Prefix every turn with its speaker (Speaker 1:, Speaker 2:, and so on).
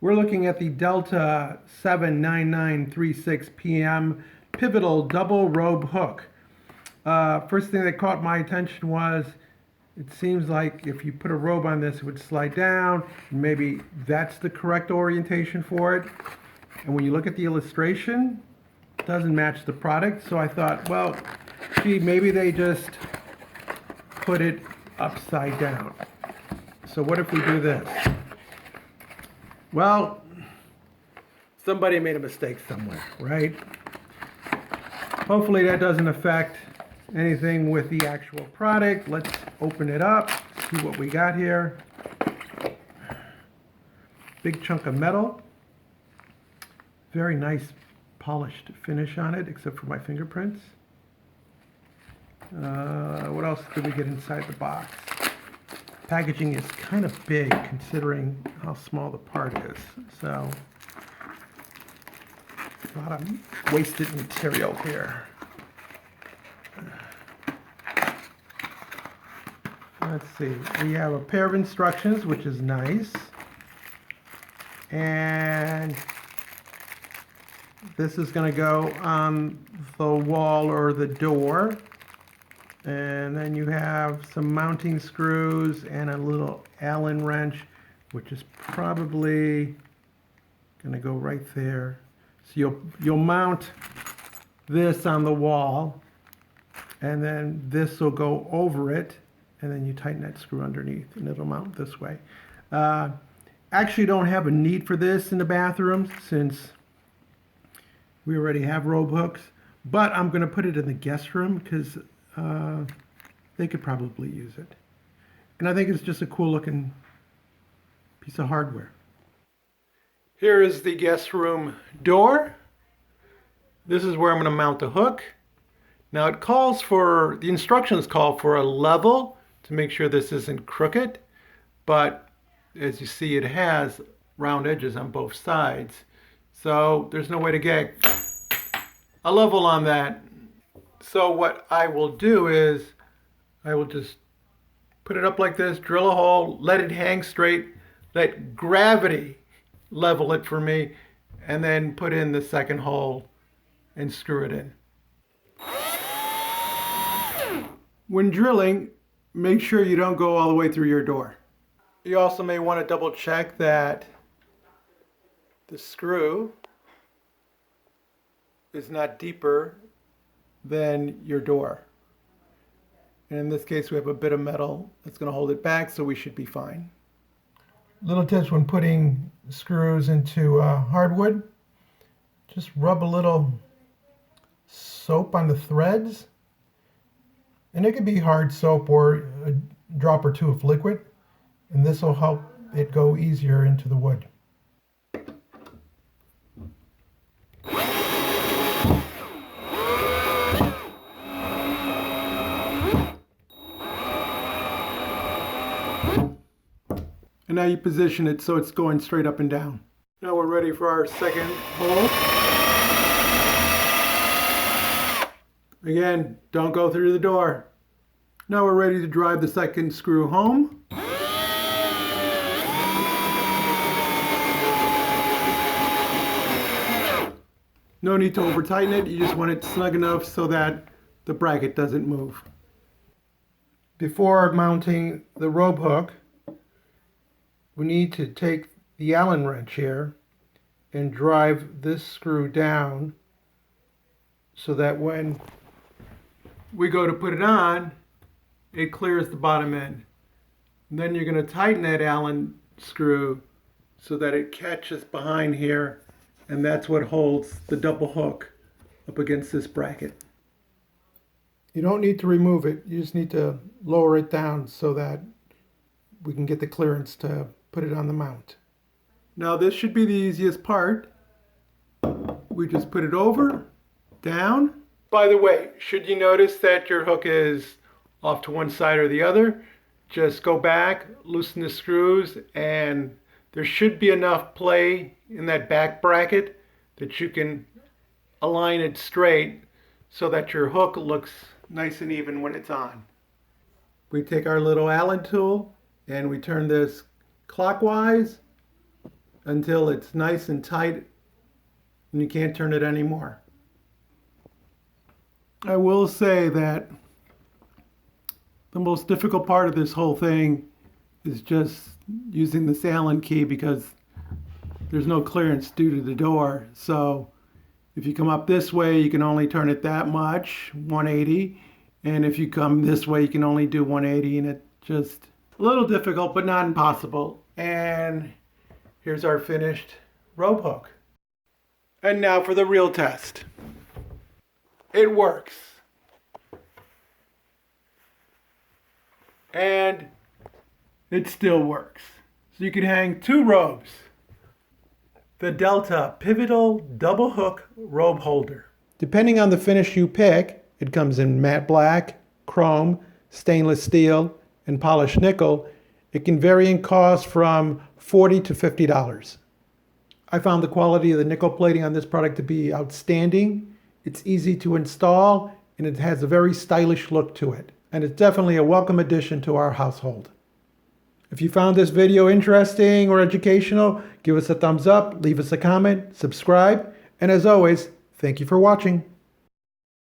Speaker 1: We're looking at the Delta 79936 PM pivotal double robe hook. First thing that caught my attention was it seems like if you put a robe on this, it would slide down. Maybe that's the correct orientation for it. And when you look at the illustration, it doesn't match the product. So I thought, well, gee, maybe they just put it upside down. So what if we do this? Well, somebody made a mistake somewhere, right? Hopefully that doesn't affect anything with the actual product. Let's open it up, see what we got here. Big chunk of metal. Very nice polished finish on it, except for my fingerprints. What else did we get inside the box? Packaging is kind of big considering how small the part is. So, a lot of wasted material here. Let's see, we have a pair of instructions, which is nice. And this is going to go on the wall or the door. And then you have some mounting screws and a little Allen wrench, which is probably going to go right there. So you'll mount this on the wall, and then this will go over it, and then you tighten that screw underneath, and it'll mount this way. Actually don't have a need for this in the bathroom since we already have robe hooks, but I'm going to put it in the guest room because they could probably use it. And I think it's just a cool looking piece of hardware. Here is the guest room door. This is where I'm going to mount the hook. Now the instructions call for a level to make sure this isn't crooked, but as you see it has round edges on both sides. So there's no way to get a level on that. So what I will do is I will just put it up like this, drill a hole, let it hang straight, let gravity level it for me, and then put in the second hole and screw it in. When drilling, make sure you don't go all the way through your door. You also may want to double check that the screw is not deeper than your door. And in this case, we have a bit of metal that's going to hold it back, so we should be fine. Little tips when putting screws into hardwood. Just rub a little soap on the threads. And it could be hard soap or a drop or two of liquid. And this will help it go easier into the wood. And now you position it so it's going straight up and down. Now we're ready for our second hole. Again, don't go through the door. Now we're ready to drive the second screw home. No need to over tighten it, you just want it snug enough so that the bracket doesn't move. Before mounting the robe hook, we need to take the Allen wrench here and drive this screw down so that when we go to put it on, it clears the bottom end. And then you're going to tighten that Allen screw so that it catches behind here, and that's what holds the double hook up against this bracket. You don't need to remove it, you just need to lower it down so that we can get the clearance to put it on the mount. Now this should be the easiest part. We just put it over, down. By the way, should you notice that your hook is off to one side or the other, just go back, loosen the screws, and there should be enough play in that back bracket that you can align it straight so that your hook looks nice and even when it's on. We take our little Allen tool and we turn this clockwise until it's nice and tight and you can't turn it anymore. I will say that the most difficult part of this whole thing is just using this Allen key, because there's no clearance due to the door. So if you come up this way, you can only turn it that much, 180. And if you come this way, you can only do 180, and it's just a little difficult, but not impossible. And here's our finished robe hook. And now for the real test. It works. And it still works. So you can hang 2 robes. The Delta Pivotal Double Hook Robe Holder. Depending on the finish you pick, it comes in matte black, chrome, stainless steel, and polished nickel. It can vary in cost from $40 to $50. I found the quality of the nickel plating on this product to be outstanding. It's easy to install, and it has a very stylish look to it. And it's definitely a welcome addition to our household. If you found this video interesting or educational, give us a thumbs up, leave us a comment, subscribe, and as always, thank you for watching.